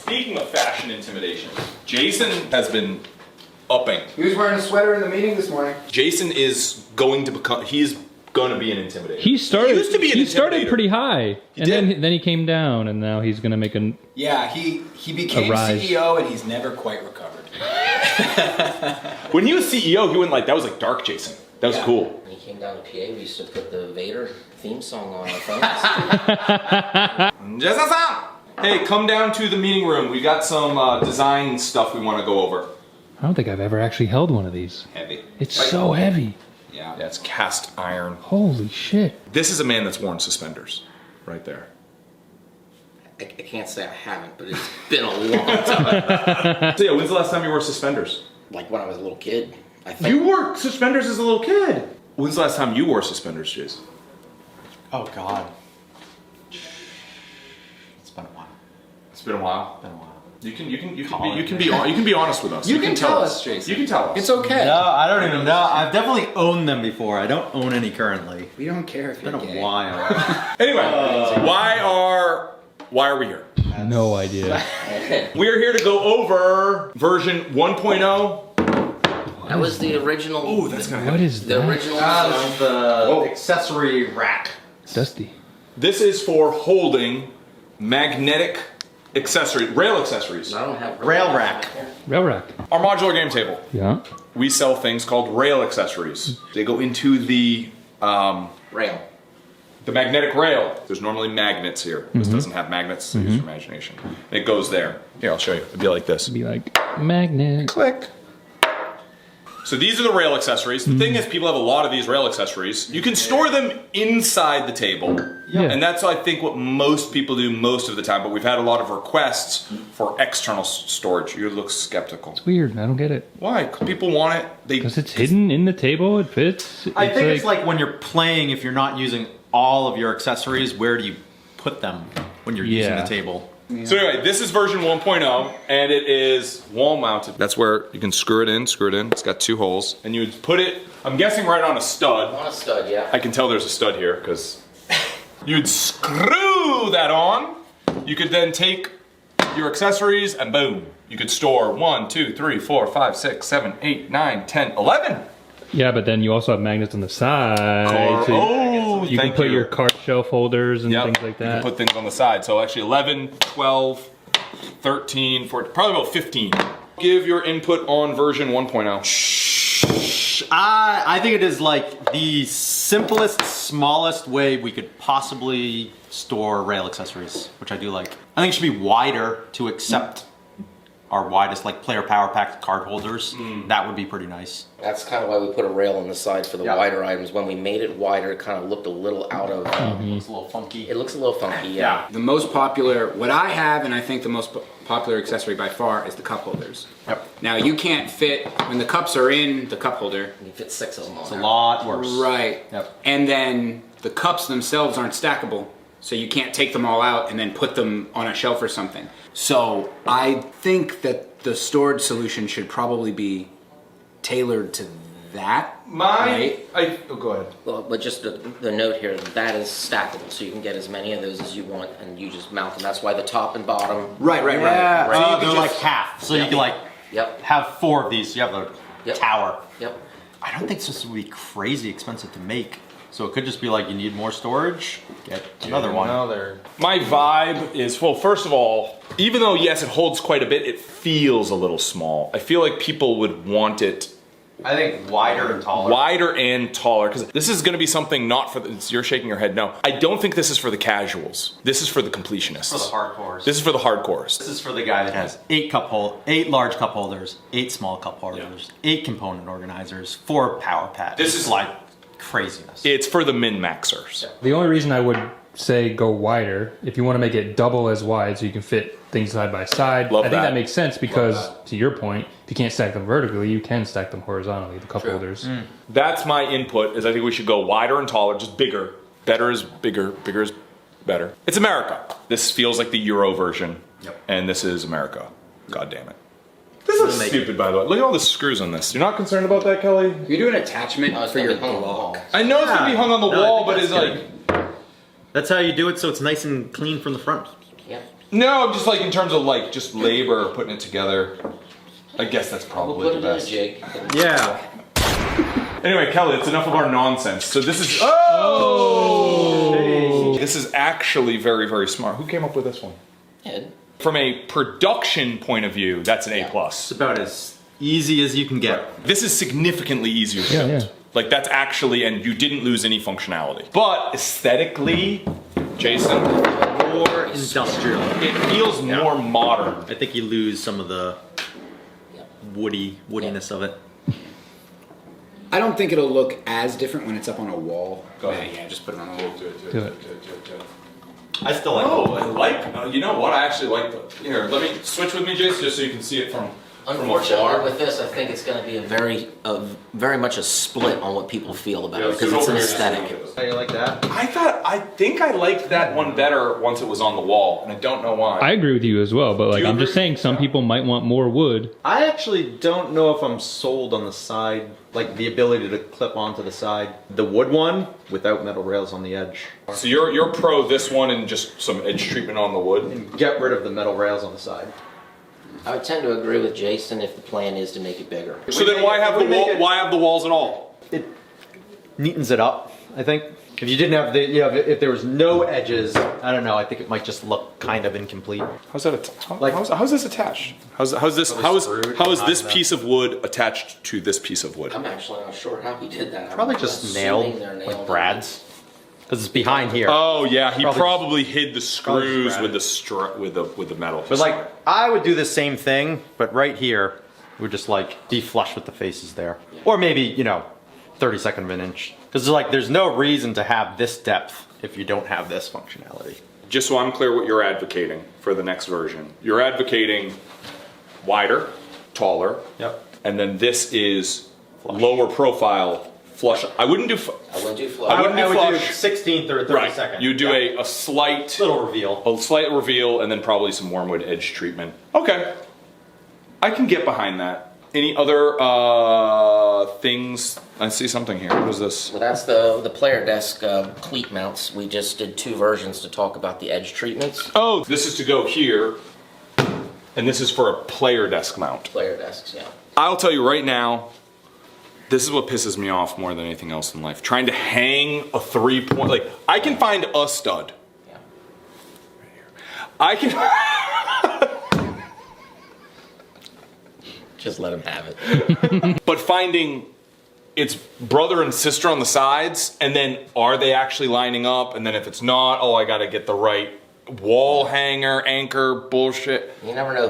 Speaking of fashion intimidation, Jason has been upping. He was wearing a sweater in the meeting this morning. Jason is going to become, he's going to be an intimidator. He started pretty high, He and did. then he came down, and now he's going to make a Yeah, he became CEO and he's never quite recovered. When he was CEO, he went like, that was like dark Jason. That was cool. When he came down to PA, we used to put the Vader theme song on our phones. Jason-san! Hey, come down to the meeting room. We got some design stuff we want to go over. I don't think I've ever actually held one of these. Heavy. It's so heavy. Yeah, it's cast iron. Holy shit. This is a man that's worn suspenders. Right there. I can't say I haven't, but it's been a long time. So yeah, when's the last time you wore suspenders? Like when I was a little kid, I think. You wore suspenders as a little kid. When's the last time you wore suspenders, Jason? Oh God. It's been a while. It's been a while. It's been a while. You can be honest with us. You can tell us, Jason. You can tell us. It's okay. No, I don't even know. I've definitely owned them before. I don't own any currently. We don't care if It's you're been a gay. while. Anyway, why are we here? No idea. We are here to go over version 1.0. That was the original. Ooh, that's gonna What is the that? original. This is the accessory rack. Dusty. This is for holding magnetic rail accessories. I don't have Rail rack. Rail rack. Our modular game table. Yeah. We sell things called rail accessories. They go into the Rail. the magnetic rail. There's normally magnets here. This doesn't have magnets, so use your imagination. It goes there. Here, I'll show you. It'd be like this. Be like magnet. Click. So these are the rail accessories. The thing is, people have a lot of these rail accessories. You can store them inside the table. Yeah. And that's, I think, what most people do most of the time. But we've had a lot of requests for external storage. You look skeptical. It's weird. I don't get it. Why? 'Cause people want it. Because it's hidden in the table. It fits. I think it's like when you're playing, if you're not using all of your accessories, where do you put them when you're using the table? So anyway, this is version 1.0, and it is wall mounted. That's where you can screw it in. It's got 2 holes, and you would put it, I'm guessing right on a stud. On a stud, yeah. I can tell there's a stud here, because you'd screw that on. You could then take your accessories, and boom. You could store 1, 2, 3, 4, 5, 6, 7, 8, 9, 10, 11. Yeah, but then you also have magnets on the side. So you can put your card shelf holders and things like that. You can put things on the side. So actually 11, 12, 13, 14, probably about 15. Give your input on version 1.0. I think it is like the simplest, smallest way we could possibly store rail accessories, which I do like. I think it should be wider to accept our widest, like player power pack card holders. That would be pretty nice. That's kind of why we put a rail on the side for the wider items. When we made it wider, it kind of looked a little out of... It's a little funky. It looks a little funky, yeah. The most popular, what I have, and I think the most popular accessory by far, is the cup holders. Yep. Now you can't fit, when the cups are in the cup holder. You fit 6 of them on It's a there. lot worse. Right. Yep. And then the cups themselves aren't stackable. So you can't take them all out and then put them on a shelf or something. So I think that the storage solution should probably be tailored to that. Go ahead. Well, but just the note here, that is stackable, so you can get as many of those as you want, and you just mount them. That's why the top and bottom. Right. Yeah, Right. they're like half. So you can like Yep. have 4 of these. You have the tower. Yep. I don't think this would be crazy expensive to make. So it could just be like, you need more storage, get another one. My vibe is, well, first of all, even though, yes, it holds quite a bit, it feels a little small. I feel like people would want it I think wider and taller. wider and taller, because this is going to be something not for the, you're shaking your head, no. I don't think this is for the casuals. This is for the completionists. For the hardcores. This is for the hardcores. This is for the guy that has 8 large cup holders, 8 small cup holders, 8 component organizers, 4 power pads. This is like craziness. It's for the min-maxers. The only reason I would say go wider, if you want to make it double as wide so you can fit things side by side, Love I think that. that makes sense because, to your point, if you can't stack them vertically, you can stack them horizontally, the cup holders. That's my input, is I think we should go wider and taller, just bigger. Better is bigger, bigger is better. It's America. This feels like the Euro version, and this is America. God damn it. This looks stupid, by the way. Look at all the screws on this. You're not concerned about that, Kelly? You do an attachment Oh, it's for gonna your be hung on the block. wall. I know it's gonna be hung on the No, I wall, think but it's that's like... That's how you do it, so it's nice and clean from the front. Yep. No, just like in terms of like just labor putting it together. I guess that's probably We'll put the it in, best. Jake. Yeah. Anyway, Kelly, it's enough of our nonsense. So this is this is actually very, very smart. Who came up with this one? Ed. From a production point of view, that's an A+. It's about as easy as you can get. This is significantly easier to build. yeah. Like that's actually, and you didn't lose any functionality. But aesthetically, Jason, More industrial. it feels more modern. I think you lose some of the woodiness of it. I don't think it'll look as different when it's up on a wall. Go ahead. Yeah, just put it on a wall. Do it. I still like Oh, I like, you know what, I actually like the, here, let me switch with me, Jason, just so you can see it from Unfortunately, afar. with this, I think it's going to be very much a split on what people feel about it because so it's an over here, aesthetic. How you like that? I think I liked that one better once it was on the wall, and I don't know why. I agree with you as well, but like you I'm just agree? saying some people might want more wood. I actually don't know if I'm sold on the side, like the ability to clip onto the side. The wood one without metal rails on the edge. So you're pro this one and just some edge treatment on the wood? And get rid of the metal rails on the side. I would tend to agree with Jason if the plan is to make it bigger. So then why have why have the walls at all? It neatens it up, I think. If you didn't have the, if there was no edges, I don't know, I think it might just look kind of incomplete. How's that? How's this attached? How's this piece of wood attached to this piece of wood? I'm actually not sure how he did that. Probably I'm just assuming nailed they're with brads. Because it's behind here. Oh yeah, he Probably- probably hid the screws Probably with the metal. But like, I would do the same thing, but right here, would just like be flush with the faces there. Or maybe, 32nd of an inch. Because like, there's no reason to have this depth if you don't have this functionality. Just so I'm clear what you're advocating for the next version. You're advocating wider, taller, Yep. and then this is lower profile, flush. I wouldn't do I wouldn't do I wouldn't do I would do flush. 16th or 32nd. Right. You do a slight little reveal. reveal and then probably some Wyrmwood edge treatment. Okay. I can get behind that. Any other things? I see something here. What is this? Well, that's the player desk cleat mounts. We just did 2 versions to talk about the edge treatments. Oh, this is to go here, and this is for a player desk mount. Player desks, yeah. I'll tell you right now, this is what pisses me off more than anything else in life. Trying to hang a 3-point, like, I can find a stud. Yeah. I can... Just let him have it. But finding its brother and sister on the sides, and then are they actually lining up? And then if it's not, oh, I gotta get the right wall hanger, anchor, bullshit. You never know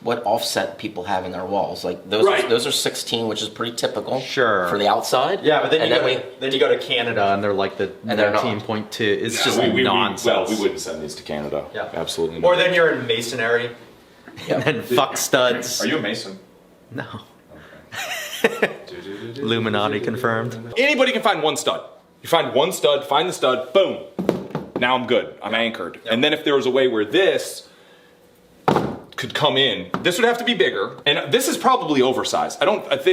what offset people have in their walls. Like those, Right. those are 16, which is pretty typical. Sure. For the outside. Yeah, but then, And you go to Canada and they're like the And they're not. 19.2. It's just we nonsense. we wouldn't send these to Canada. Yeah. Absolutely not. Or then you're in masonry. Yep. And then fuck studs. Are you a mason? No. Illuminati confirmed. Anybody can find one stud. You find one stud, find the stud, boom. Now I'm good. I'm anchored. And then if there was a way where this could come in, this would have to be bigger. And this is probably oversized. I don't That's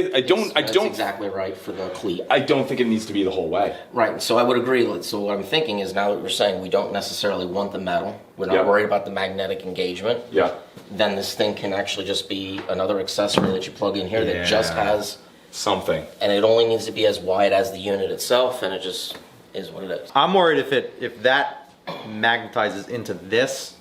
exactly right for the cleat. I don't think it needs to be the whole way. Right, so I would agree. So what I'm thinking is now that we're saying we don't necessarily want the metal, we're not Yeah. worried about the magnetic engagement, Yeah. then this thing can actually just be another accessory that you plug in here that just has, Something. and it only needs to be as wide as the unit itself, and it just is what it is. I'm worried if that magnetizes into this,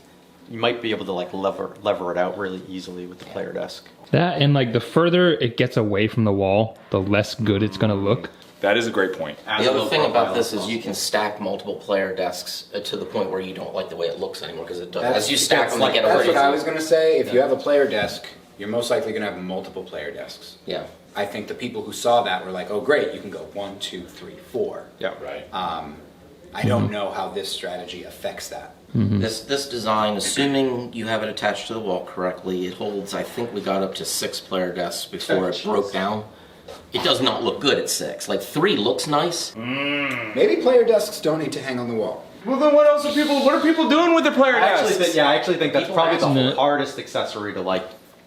you might be able to like lever it out really easily with the player desk. That and like the further it gets away from the wall, the less good it's gonna look. That is a great point. The other thing about this is you can stack multiple player desks to the point where you don't like the way it looks anymore because it does. As you stack them, they get That's crazy. what I was going to say. If you have a player desk, you're most likely going to have multiple player desks. Yeah. I think the people who saw that were like, oh great, you can go 1, 2, 3, 4. Yeah. Right. I don't know how this strategy affects that. This design, assuming you have it attached to the wall correctly, it holds, I think we got up to 6 player desks before it broke down. It does not look good at 6. Like 3 looks nice. Maybe player desks don't need to hang on the wall. Well, then what else are people doing with their player I actually think that's People probably ask the me. hardest accessory to like.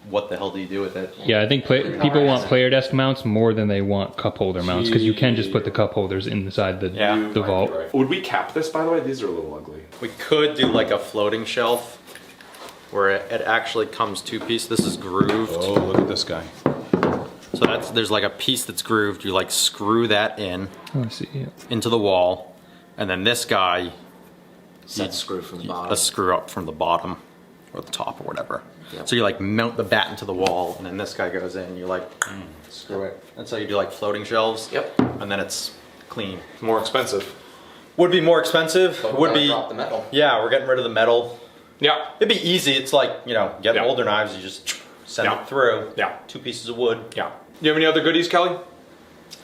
What the hell do you do with it? Yeah, I think people want player desk mounts more than they want cup holder mounts because you can just put the cup holders inside the vault. Would we cap this, by the way? These are a little ugly. We could do like a floating shelf where it actually comes two-piece. This is grooved. Oh, look at this guy. So there's like a piece that's grooved. You like screw that in Oh, I see. Yeah. into the wall, and then this guy, Set screw from the bottom. a screw up from the bottom or the top or whatever. Yep. So you like mount the bat into the wall, and then this guy goes in. You like screw it. That's how you do like floating shelves. Yep. And then it's clean. More expensive. Would be more expensive. But we're Would gonna be. drop the metal. Yeah, we're getting rid of the metal. Yeah. It'd be easy. It's like, you know, get Yeah. older knives. You just send Yeah. it through. Yeah. 2 pieces of wood. Yeah. You have any other goodies, Kelly?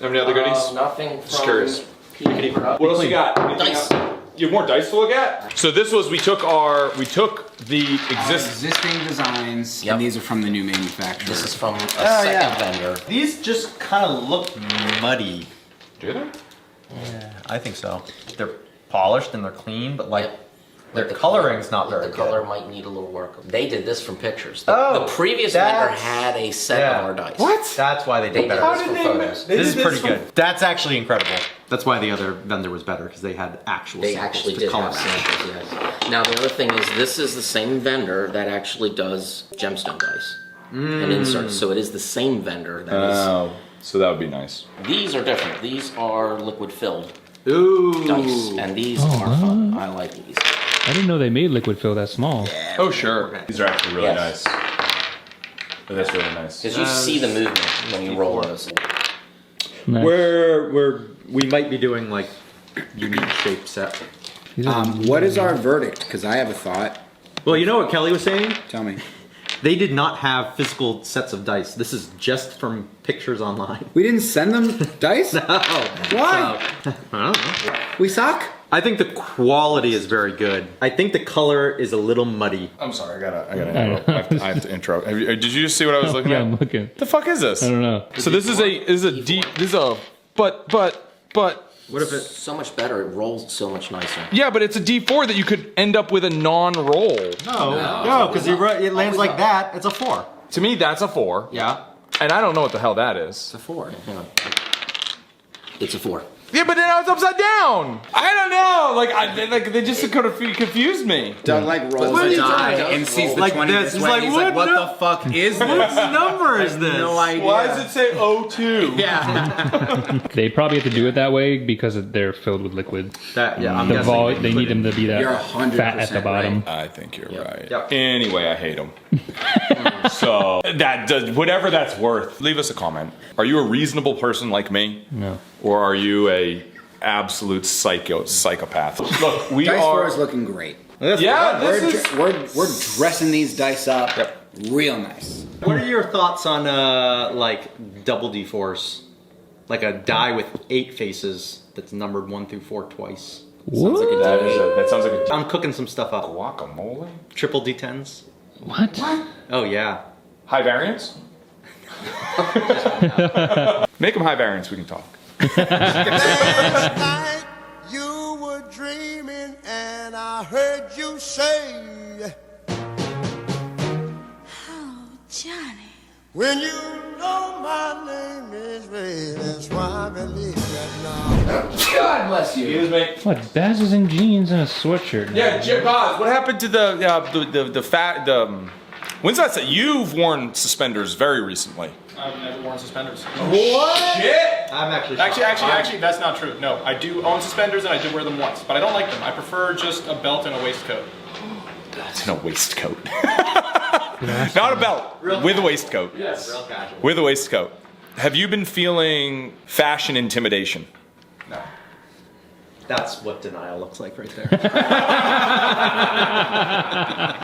Have any other goodies? Nothing from Just curious. PDA production. What else you got? Anything Dice. else? You have more dice to look at? So this was, we took the Existing designs, Yep. and these are from the new manufacturer. This is from a second vendor. These just kind of look muddy. Do they? Yeah, I think so. They're polished and they're clean, but like Yep. their The coloring's not very The good. color might need a little work. They did this from pictures. Oh, the previous vendor that's- had a set yeah. of our dice. What? That's why they They did did better. this from photos. This is pretty good. That's actually incredible. That's why the other vendor was better, because they had actual They samples actually to did color have match. samples, yes. Now the other thing is, this is the same vendor that actually does gemstone dice and inserts. So it is the same vendor that Oh, so that would be nice. is. These are different. These are liquid filled Ooh. dice, and these Oh, are fun. I like these. I didn't know they made liquid fill that small. Oh, sure. These are actually really Yes. nice. That's really nice. Because you see the movement when you roll those. Nice. We might be doing like unique shape set. These are- What is our verdict? Because I have a thought. Well, you know what Kelly was saying? Tell me. They did not have physical sets of dice. This is just from pictures online. We didn't send them dice? Oh, Why? I don't know. We suck? I think the quality is very good. I think the color is a little muddy. I'm sorry, I gotta interrupt. I have to interrupt. Did you just see what I was looking yeah, at? I'm looking. The fuck is this? I don't know. So this is a but What if it? So much better. It rolls so much nicer. yeah, but it's a D4 that you could end up with a non-roll. No, because it lands like that. It's a 4. To me, that's a 4. Yeah. And I don't know what the hell that is. It's a 4. Hang on. It's a 4. Yeah, but then I was upside down. I don't know. They just kind of confused me. Doug like rolls What are a you die talking and sees the Like 20 this. this He's way. like, He's like, what what the fuck is this? What number is this? No idea. Why does it say 02? Yeah. They probably have to do it that way because they're filled with liquid. That, yeah, I'm The guessing vol- they they need them to be that You're 100% fat at the bottom. I think you're right. Yep. Anyway, I hate them. So that does whatever that's worth. Leave us a comment. Are you a reasonable person like me, No. or are you a absolute psychopath? Look, we Dice are. 4 is looking great. Yeah, this is. We're dressing these dice up Yep. real nice. What are your thoughts on like double D4s? Like a die with 8 faces that's numbered 1 through 4 twice. Sounds like that sounds like a I'm cooking some stuff up. guacamole. Triple D10s. What? Oh yeah. High variance. Make them high variance. We can talk. Night you were dreaming and I heard you say, Oh, Johnny. when you know my name is Ray, that's why I believe that now. God bless you. Excuse me. What? Baz is in jeans and a sweatshirt. now. Yeah, Jim Boz, what happened to the fat when's that set? You've worn suspenders very recently. I've never worn suspenders. What? Shit! I'm actually. Actually, that's not true. No, I do own suspenders and I did wear them once, but I don't like them. I prefer just a belt and a waistcoat. It's in a waistcoat. Not a belt. With a waistcoat. Yes. Real casual. With a waistcoat. Have you been feeling fashion intimidation? No. That's what denial looks like right there.